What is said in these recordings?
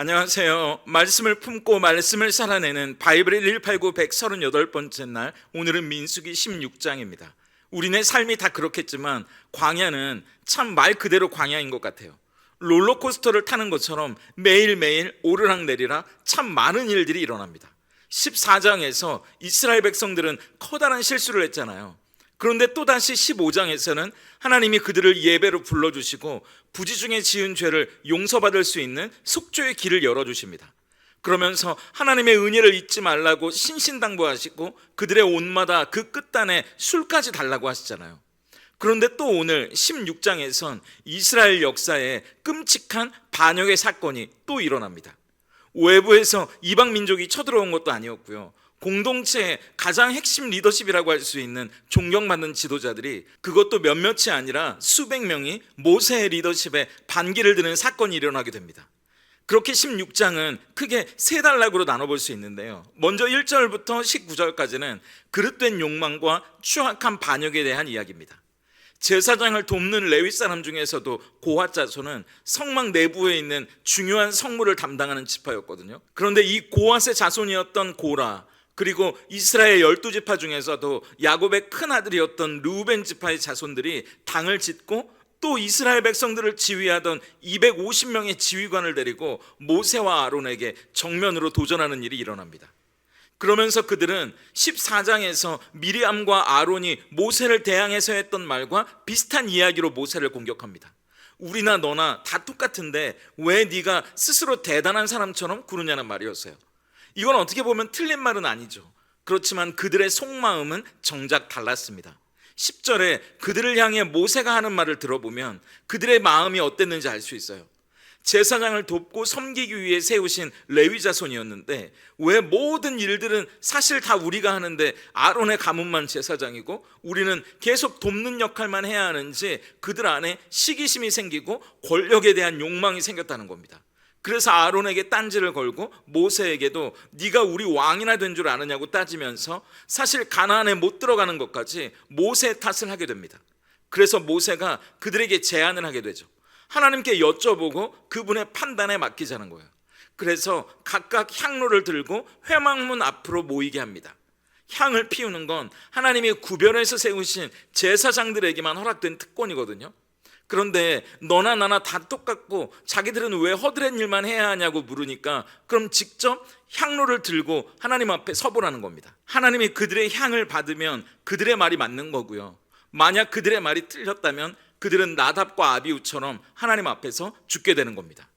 안녕하세요. 말씀을 품고 말씀을 살아내는 바이블의 189 138번째 날, 오늘은 민수기 16장입니다. 우리네 삶이 다 그렇겠지만 광야는 참 말 그대로 광야인 것 같아요. 롤러코스터를 타는 것처럼 매일매일 오르락내리락 참 많은 일들이 일어납니다. 14장에서 이스라엘 백성들은 커다란 실수를 했잖아요. 그런데 또다시 15장에서는 하나님이 그들을 예배로 불러주시고 부지중에 지은 죄를 용서받을 수 있는 속죄의 길을 열어주십니다. 그러면서 하나님의 은혜를 잊지 말라고 신신당부하시고 그들의 옷마다 그 끝단에 술까지 달라고 하시잖아요. 그런데 또 오늘 16장에선 이스라엘 역사에 끔찍한 반역의 사건이 또 일어납니다. 외부에서 이방 민족이 쳐들어온 것도 아니었고요, 공동체의 가장 핵심 리더십이라고 할 수 있는 존경받는 지도자들이, 그것도 몇몇이 아니라 수백 명이 모세의 리더십에 반기를 드는 사건이 일어나게 됩니다. 그렇게 16장은 크게 세 단락으로 나눠볼 수 있는데요, 먼저 1절부터 19절까지는 그릇된 욕망과 추악한 반역에 대한 이야기입니다. 제사장을 돕는 레위 사람 중에서도 고핫 자손은 성막 내부에 있는 중요한 성물을 담당하는 지파였거든요. 그런데 이 고핫의 자손이었던 고라, 그리고 이스라엘 12지파 중에서도 야곱의 큰 아들이었던 르우벤 지파의 자손들이 당을 짓고 또 이스라엘 백성들을 지휘하던 250명의 지휘관을 데리고 모세와 아론에게 정면으로 도전하는 일이 일어납니다. 그러면서 그들은 14장에서 미리암과 아론이 모세를 대항해서 했던 말과 비슷한 이야기로 모세를 공격합니다. 우리나 너나 다 똑같은데 왜 네가 스스로 대단한 사람처럼 구느냐는 말이었어요. 이건 어떻게 보면 틀린 말은 아니죠. 그렇지만 그들의 속마음은 정작 달랐습니다. 10절에 그들을 향해 모세가 하는 말을 들어보면 그들의 마음이 어땠는지 알 수 있어요. 제사장을 돕고 섬기기 위해 세우신 레위 자손이었는데 왜 모든 일들은 사실 다 우리가 하는데 아론의 가문만 제사장이고 우리는 계속 돕는 역할만 해야 하는지 그들 안에 시기심이 생기고 권력에 대한 욕망이 생겼다는 겁니다. 그래서 아론에게 딴지를 걸고 모세에게도 네가 우리 왕이나 된 줄 아느냐고 따지면서 사실 가나안에 못 들어가는 것까지 모세의 탓을 하게 됩니다. 그래서 모세가 그들에게 제안을 하게 되죠. 하나님께 여쭤보고 그분의 판단에 맡기자는 거예요. 그래서 각각 향로를 들고 회막문 앞으로 모이게 합니다. 향을 피우는 건 하나님이 구별해서 세우신 제사장들에게만 허락된 특권이거든요. 그런데 너나 나나 다 똑같고 자기들은 왜 허드렛 일만 해야 하냐고 물으니까 그럼 직접 향로를 들고 하나님 앞에 서보라는 겁니다. 하나님이 그들의 향을 받으면 그들의 말이 맞는 거고요, 만약 그들의 말이 틀렸다면 그들은 나답과 아비후처럼 하나님 앞에서 죽게 되는 겁니다.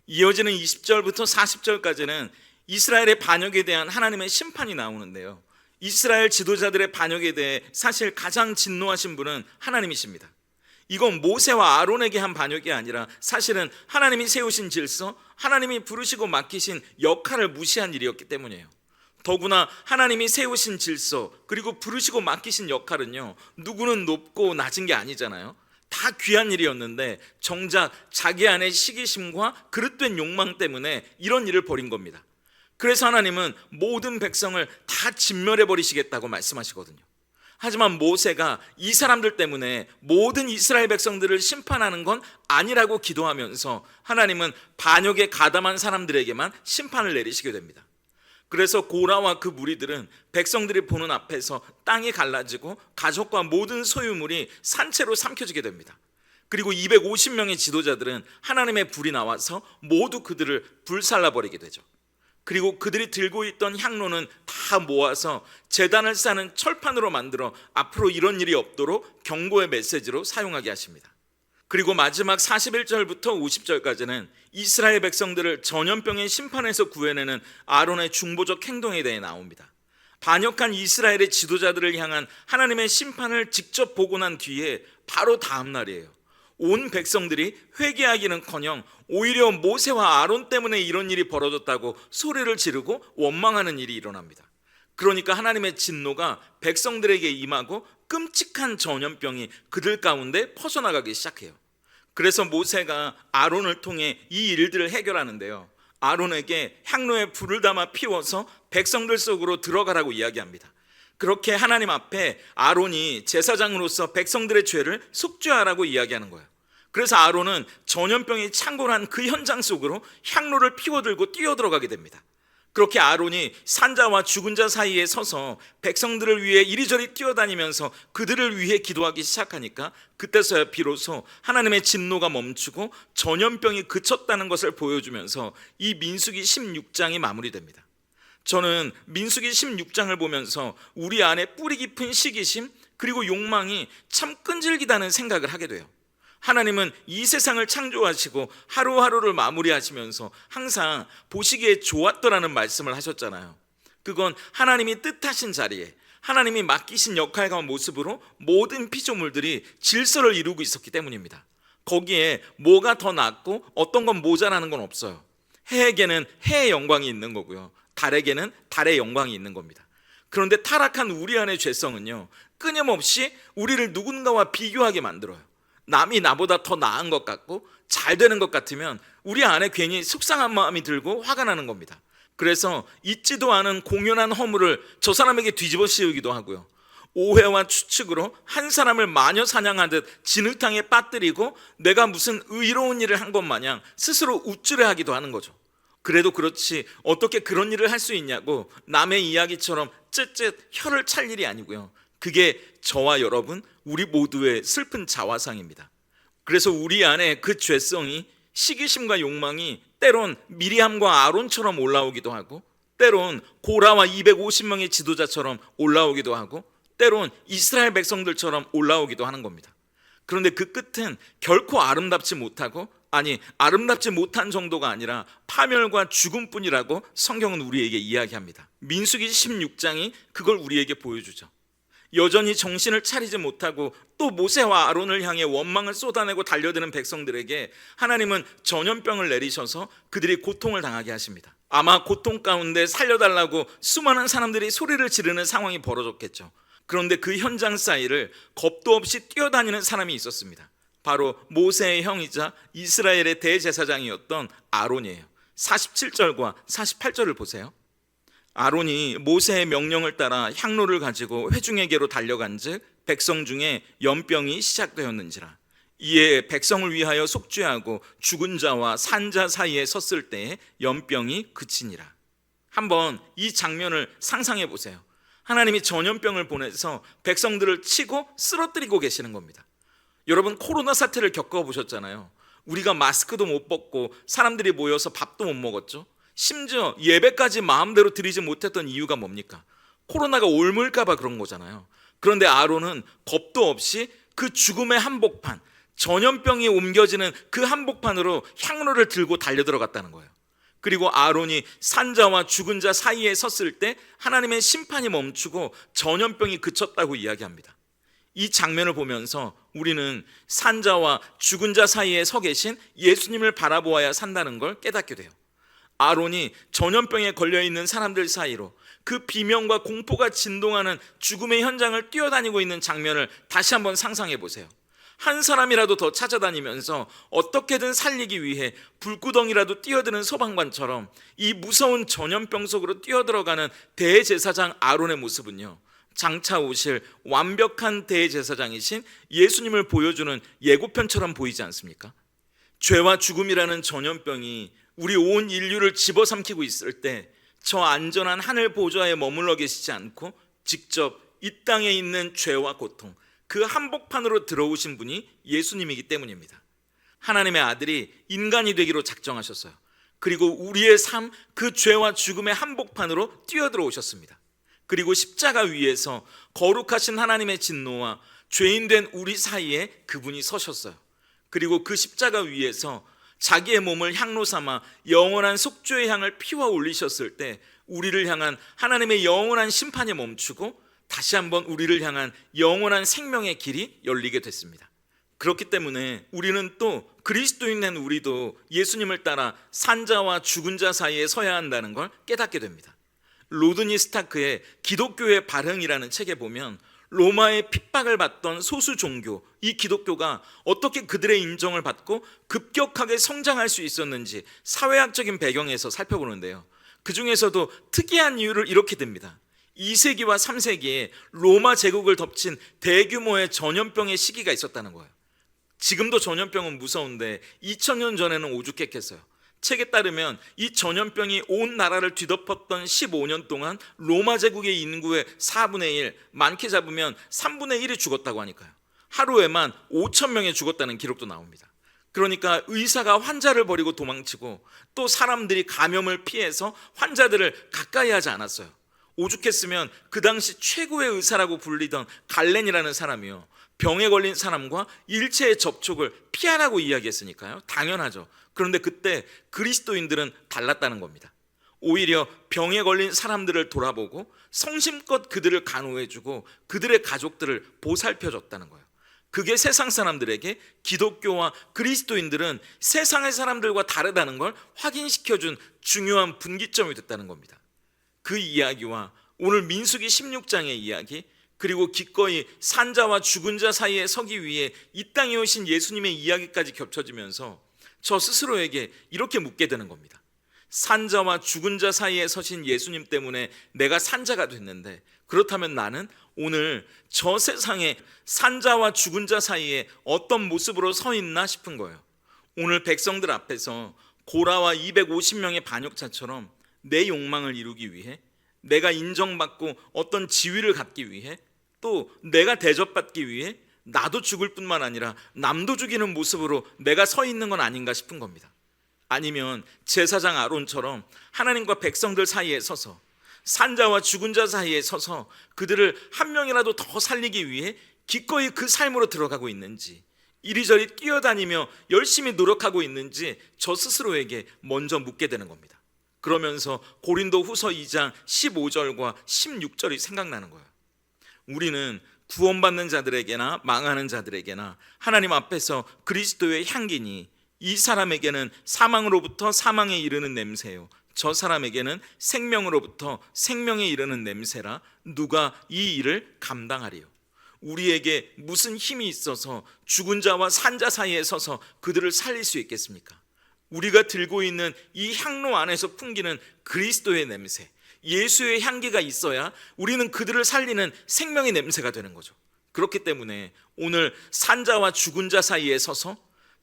이어지는 20절부터 40절까지는 이스라엘의 반역에 대한 하나님의 심판이 나오는데요, 이스라엘 지도자들의 반역에 대해 사실 가장 진노하신 분은 하나님이십니다. 이건 모세와 아론에게 한 반역이 아니라 사실은 하나님이 세우신 질서, 하나님이 부르시고 맡기신 역할을 무시한 일이었기 때문이에요. 더구나 하나님이 세우신 질서 그리고 부르시고 맡기신 역할은요, 누구는 높고 낮은 게 아니잖아요. 다 귀한 일이었는데 정작 자기 안의 시기심과 그릇된 욕망 때문에 이런 일을 벌인 겁니다. 그래서 하나님은 모든 백성을 다 진멸해 버리시겠다고 말씀하시거든요. 하지만 모세가 이 사람들 때문에 모든 이스라엘 백성들을 심판하는 건 아니라고 기도하면서 하나님은 반역에 가담한 사람들에게만 심판을 내리시게 됩니다. 그래서 고라와 그 무리들은 백성들이 보는 앞에서 땅이 갈라지고 가족과 모든 소유물이 산채로 삼켜지게 됩니다. 그리고 250명의 지도자들은 하나님의 불이 나와서 모두 그들을 불살라버리게 되죠. 그리고 그들이 들고 있던 향로는 다 모아서 제단을 쌓는 철판으로 만들어 앞으로 이런 일이 없도록 경고의 메시지로 사용하게 하십니다. 그리고 마지막 41절부터 50절까지는 이스라엘 백성들을 전염병의 심판에서 구해내는 아론의 중보적 행동에 대해 나옵니다. 반역한 이스라엘의 지도자들을 향한 하나님의 심판을 직접 보고 난 뒤에 바로 다음 날이에요. 온 백성들이 회개하기는커녕 오히려 모세와 아론 때문에 이런 일이 벌어졌다고 소리를 지르고 원망하는 일이 일어납니다. 그러니까 하나님의 진노가 백성들에게 임하고 끔찍한 전염병이 그들 가운데 퍼져나가기 시작해요. 그래서 모세가 아론을 통해 이 일들을 해결하는데요, 아론에게 향로에 불을 담아 피워서 백성들 속으로 들어가라고 이야기합니다. 그렇게 하나님 앞에 아론이 제사장으로서 백성들의 죄를 속죄하라고 이야기하는 거예요. 그래서 아론은 전염병이 창궐한 그 현장 속으로 향로를 피워들고 뛰어들어가게 됩니다. 그렇게 아론이 산자와 죽은 자 사이에 서서 백성들을 위해 이리저리 뛰어다니면서 그들을 위해 기도하기 시작하니까 그때서야 비로소 하나님의 진노가 멈추고 전염병이 그쳤다는 것을 보여주면서 이 민수기 16장이 마무리됩니다. 저는 민수기 16장을 보면서 우리 안에 뿌리 깊은 시기심 그리고 욕망이 참 끈질기다는 생각을 하게 돼요. 하나님은 이 세상을 창조하시고 하루하루를 마무리하시면서 항상 보시기에 좋았더라는 말씀을 하셨잖아요. 그건 하나님이 뜻하신 자리에 하나님이 맡기신 역할과 모습으로 모든 피조물들이 질서를 이루고 있었기 때문입니다. 거기에 뭐가 더 낫고 어떤 건 모자라는 건 없어요. 해에게는 해의 영광이 있는 거고요, 달에게는 달의 영광이 있는 겁니다. 그런데 타락한 우리 안의 죄성은요, 끊임없이 우리를 누군가와 비교하게 만들어요. 남이 나보다 더 나은 것 같고 잘 되는 것 같으면 우리 안에 괜히 속상한 마음이 들고 화가 나는 겁니다. 그래서 있지도 않은 공연한 허물을 저 사람에게 뒤집어 씌우기도 하고요, 오해와 추측으로 한 사람을 마녀 사냥하듯 진흙탕에 빠뜨리고 내가 무슨 의로운 일을 한 것 마냥 스스로 우쭐해하기도 하는 거죠. 그래도 그렇지 어떻게 그런 일을 할 수 있냐고 남의 이야기처럼 쯧쯧 혀를 찰 일이 아니고요, 그게 저와 여러분 우리 모두의 슬픈 자화상입니다. 그래서 우리 안에 그 죄성이 시기심과 욕망이 때론 미리암과 아론처럼 올라오기도 하고, 때론 고라와 250명의 지도자처럼 올라오기도 하고, 때론 이스라엘 백성들처럼 올라오기도 하는 겁니다. 그런데 그 끝은 결코 아름답지 못하고, 아니 아름답지 못한 정도가 아니라 파멸과 죽음뿐이라고 성경은 우리에게 이야기합니다. 민수기 16장이 그걸 우리에게 보여주죠. 여전히 정신을 차리지 못하고 또 모세와 아론을 향해 원망을 쏟아내고 달려드는 백성들에게 하나님은 전염병을 내리셔서 그들이 고통을 당하게 하십니다. 아마 고통 가운데 살려달라고 수많은 사람들이 소리를 지르는 상황이 벌어졌겠죠. 그런데 그 현장 사이를 겁도 없이 뛰어다니는 사람이 있었습니다. 바로 모세의 형이자 이스라엘의 대제사장이었던 아론이에요. 47절과 48절을 보세요. 아론이 모세의 명령을 따라 향로를 가지고 회중에게로 달려간즉 백성 중에 연병이 시작되었는지라. 이에 백성을 위하여 속죄하고 죽은 자와 산 자 사이에 섰을 때에 연병이 그치니라. 한번 이 장면을 상상해 보세요. 하나님이 전염병을 보내서 백성들을 치고 쓰러뜨리고 계시는 겁니다. 여러분 코로나 사태를 겪어보셨잖아요. 우리가 마스크도 못 벗고 사람들이 모여서 밥도 못 먹었죠. 심지어 예배까지 마음대로 드리지 못했던 이유가 뭡니까? 코로나가 옮을까 봐 그런 거잖아요. 그런데 아론은 겁도 없이 그 죽음의 한복판, 전염병이 옮겨지는 그 한복판으로 향로를 들고 달려들어갔다는 거예요. 그리고 아론이 산자와 죽은 자 사이에 섰을 때 하나님의 심판이 멈추고 전염병이 그쳤다고 이야기합니다. 이 장면을 보면서 우리는 산자와 죽은 자 사이에 서 계신 예수님을 바라보아야 산다는 걸 깨닫게 돼요. 아론이 전염병에 걸려있는 사람들 사이로 그 비명과 공포가 진동하는 죽음의 현장을 뛰어다니고 있는 장면을 다시 한번 상상해 보세요. 한 사람이라도 더 찾아다니면서 어떻게든 살리기 위해 불구덩이라도 뛰어드는 소방관처럼 이 무서운 전염병 속으로 뛰어들어가는 대제사장 아론의 모습은요, 장차 오실 완벽한 대제사장이신 예수님을 보여주는 예고편처럼 보이지 않습니까? 죄와 죽음이라는 전염병이 우리 온 인류를 집어삼키고 있을 때 저 안전한 하늘 보좌에 머물러 계시지 않고 직접 이 땅에 있는 죄와 고통, 그 한복판으로 들어오신 분이 예수님이기 때문입니다. 하나님의 아들이 인간이 되기로 작정하셨어요. 그리고 우리의 삶, 그 죄와 죽음의 한복판으로 뛰어들어오셨습니다. 그리고 십자가 위에서 거룩하신 하나님의 진노와 죄인된 우리 사이에 그분이 서셨어요. 그리고 그 십자가 위에서 자기의 몸을 향로 삼아 영원한 속죄의 향을 피워 올리셨을 때 우리를 향한 하나님의 영원한 심판이 멈추고 다시 한번 우리를 향한 영원한 생명의 길이 열리게 됐습니다. 그렇기 때문에 우리는 또 그리스도인 된 우리도 예수님을 따라 산자와 죽은 자 사이에 서야 한다는 걸 깨닫게 됩니다. 로드니 스타크의 기독교의 발흥이라는 책에 보면 로마의 핍박을 받던 소수 종교, 이 기독교가 어떻게 그들의 인정을 받고 급격하게 성장할 수 있었는지 사회학적인 배경에서 살펴보는데요, 그 중에서도 특이한 이유를 이렇게 듭니다. 2세기와 3세기에 로마 제국을 덮친 대규모의 전염병의 시기가 있었다는 거예요. 지금도 전염병은 무서운데 2000년 전에는 오죽했겠어요. 책에 따르면 이 전염병이 온 나라를 뒤덮었던 15년 동안 로마 제국의 인구의 4분의 1, 많게 잡으면 3분의 1이 죽었다고 하니까요. 하루에만 5천 명이 죽었다는 기록도 나옵니다. 그러니까 의사가 환자를 버리고 도망치고 또 사람들이 감염을 피해서 환자들을 가까이 하지 않았어요. 오죽했으면 그 당시 최고의 의사라고 불리던 갈렌이라는 사람이요, 병에 걸린 사람과 일체의 접촉을 피하라고 이야기했으니까요. 당연하죠. 그런데 그때 그리스도인들은 달랐다는 겁니다. 오히려 병에 걸린 사람들을 돌아보고 성심껏 그들을 간호해주고 그들의 가족들을 보살펴줬다는 거예요. 그게 세상 사람들에게 기독교와 그리스도인들은 세상의 사람들과 다르다는 걸 확인시켜준 중요한 분기점이 됐다는 겁니다. 그 이야기와 오늘 민수기 16장의 이야기, 그리고 기꺼이 산자와 죽은 자 사이에 서기 위해 이 땅에 오신 예수님의 이야기까지 겹쳐지면서 저 스스로에게 이렇게 묻게 되는 겁니다. 산자와 죽은 자 사이에 서신 예수님 때문에 내가 산자가 됐는데, 그렇다면 나는 오늘 저 세상에 산자와 죽은 자 사이에 어떤 모습으로 서 있나 싶은 거예요. 오늘 백성들 앞에서 고라와 250명의 반역자처럼 내 욕망을 이루기 위해, 내가 인정받고 어떤 지위를 갖기 위해, 또 내가 대접받기 위해 나도 죽을 뿐만 아니라 남도 죽이는 모습으로 내가 서 있는 건 아닌가 싶은 겁니다. 아니면 제사장 아론처럼 하나님과 백성들 사이에 서서, 산자와 죽은 자 사이에 서서 그들을 한 명이라도 더 살리기 위해 기꺼이 그 삶으로 들어가고 있는지, 이리저리 뛰어다니며 열심히 노력하고 있는지 저 스스로에게 먼저 묻게 되는 겁니다. 그러면서 고린도 후서 2장 15절과 16절이 생각나는 거예요. 우리는 구원받는 자들에게나 망하는 자들에게나 하나님 앞에서 그리스도의 향기니, 이 사람에게는 사망으로부터 사망에 이르는 냄새요, 저 사람에게는 생명으로부터 생명에 이르는 냄새라. 누가 이 일을 감당하리요? 우리에게 무슨 힘이 있어서 죽은 자와 산 자 사이에 서서 그들을 살릴 수 있겠습니까? 우리가 들고 있는 이 향로 안에서 풍기는 그리스도의 냄새, 예수의 향기가 있어야 우리는 그들을 살리는 생명의 냄새가 되는 거죠. 그렇기 때문에 오늘 산자와 죽은 자 사이에 서서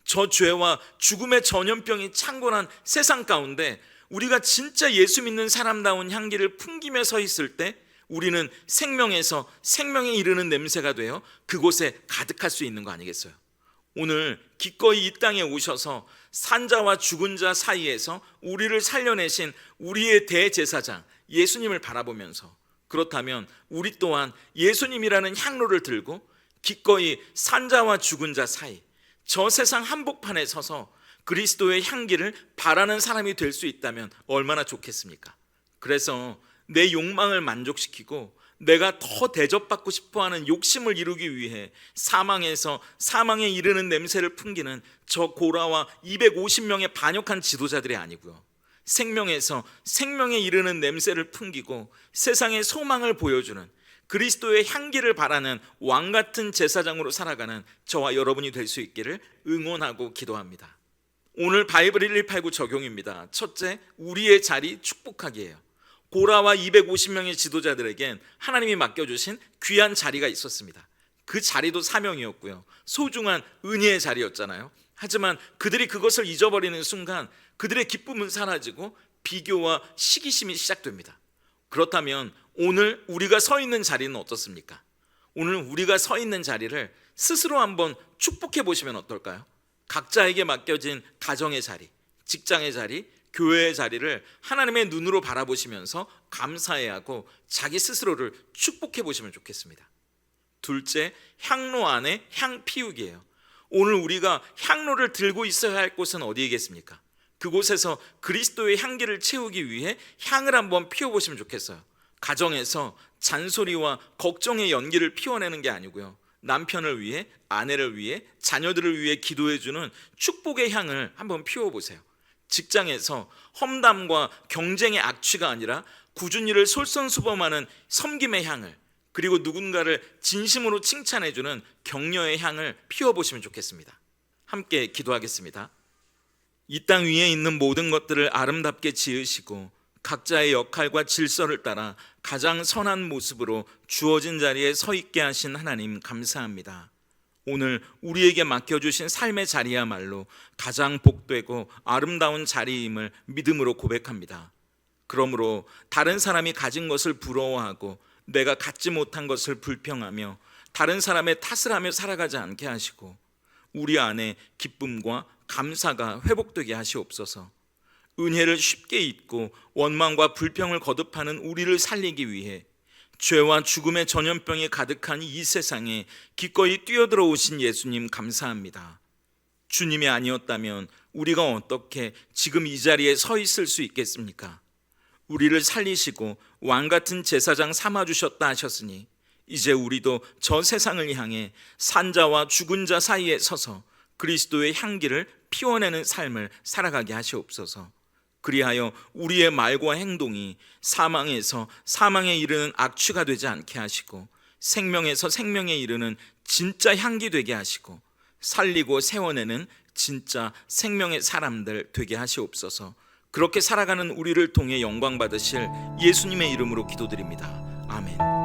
저 죄와 죽음의 전염병이 창궐한 세상 가운데 우리가 진짜 예수 믿는 사람다운 향기를 풍기며 서 있을 때 우리는 생명에서 생명에 이르는 냄새가 되어 그곳에 가득할 수 있는 거 아니겠어요? 오늘 기꺼이 이 땅에 오셔서 산자와 죽은 자 사이에서 우리를 살려내신 우리의 대제사장 예수님을 바라보면서, 그렇다면 우리 또한 예수님이라는 향로를 들고 기꺼이 산자와 죽은 자 사이, 저 세상 한복판에 서서 그리스도의 향기를 바라는 사람이 될 수 있다면 얼마나 좋겠습니까? 그래서 내 욕망을 만족시키고 내가 더 대접받고 싶어하는 욕심을 이루기 위해 사망에서 사망에 이르는 냄새를 풍기는 저 고라와 250명의 반역한 지도자들이 아니고요, 생명에서 생명에 이르는 냄새를 풍기고 세상에 소망을 보여주는 그리스도의 향기를 바라는 왕같은 제사장으로 살아가는 저와 여러분이 될 수 있기를 응원하고 기도합니다. 오늘 바이블 1189 적용입니다. 첫째, 우리의 자리 축복하기예요. 고라와 250명의 지도자들에겐 하나님이 맡겨주신 귀한 자리가 있었습니다. 그 자리도 사명이었고요, 소중한 은혜의 자리였잖아요. 하지만 그들이 그것을 잊어버리는 순간 그들의 기쁨은 사라지고 비교와 시기심이 시작됩니다. 그렇다면 오늘 우리가 서 있는 자리는 어떻습니까? 오늘 우리가 서 있는 자리를 스스로 한번 축복해 보시면 어떨까요? 각자에게 맡겨진 가정의 자리, 직장의 자리, 교회의 자리를 하나님의 눈으로 바라보시면서 감사해야 하고 자기 스스로를 축복해 보시면 좋겠습니다. 둘째, 향로 안에 향 피우기예요. 오늘 우리가 향로를 들고 있어야 할 곳은 어디이겠습니까? 그곳에서 그리스도의 향기를 채우기 위해 향을 한번 피워보시면 좋겠어요. 가정에서 잔소리와 걱정의 연기를 피워내는 게 아니고요, 남편을 위해, 아내를 위해, 자녀들을 위해 기도해주는 축복의 향을 한번 피워보세요. 직장에서 험담과 경쟁의 악취가 아니라 꾸준히 일을 솔선수범하는 섬김의 향을, 그리고 누군가를 진심으로 칭찬해주는 격려의 향을 피워보시면 좋겠습니다. 함께 기도하겠습니다. 이 땅 위에 있는 모든 것들을 아름답게 지으시고 각자의 역할과 질서를 따라 가장 선한 모습으로 주어진 자리에 서 있게 하신 하나님 감사합니다. 오늘 우리에게 맡겨주신 삶의 자리야말로 가장 복되고 아름다운 자리임을 믿음으로 고백합니다. 그러므로 다른 사람이 가진 것을 부러워하고 내가 갖지 못한 것을 불평하며 다른 사람의 탓을 하며 살아가지 않게 하시고 우리 안에 기쁨과 감사가 회복되게 하시옵소서. 은혜를 쉽게 잊고 원망과 불평을 거듭하는 우리를 살리기 위해 죄와 죽음의 전염병이 가득한 이 세상에 기꺼이 뛰어들어오신 예수님 감사합니다. 주님이 아니었다면 우리가 어떻게 지금 이 자리에 서 있을 수 있겠습니까? 우리를 살리시고 왕같은 제사장 삼아주셨다 하셨으니 이제 우리도 저 세상을 향해 산자와 죽은 자 사이에 서서 그리스도의 향기를 피워내는 삶을 살아가게 하시옵소서. 그리하여 우리의 말과 행동이 사망에서 사망에 이르는 악취가 되지 않게 하시고 생명에서 생명에 이르는 진짜 향기 되게 하시고 살리고 세워내는 진짜 생명의 사람들 되게 하시옵소서. 그렇게 살아가는 우리를 통해 영광 받으실 예수님의 이름으로 기도드립니다. 아멘.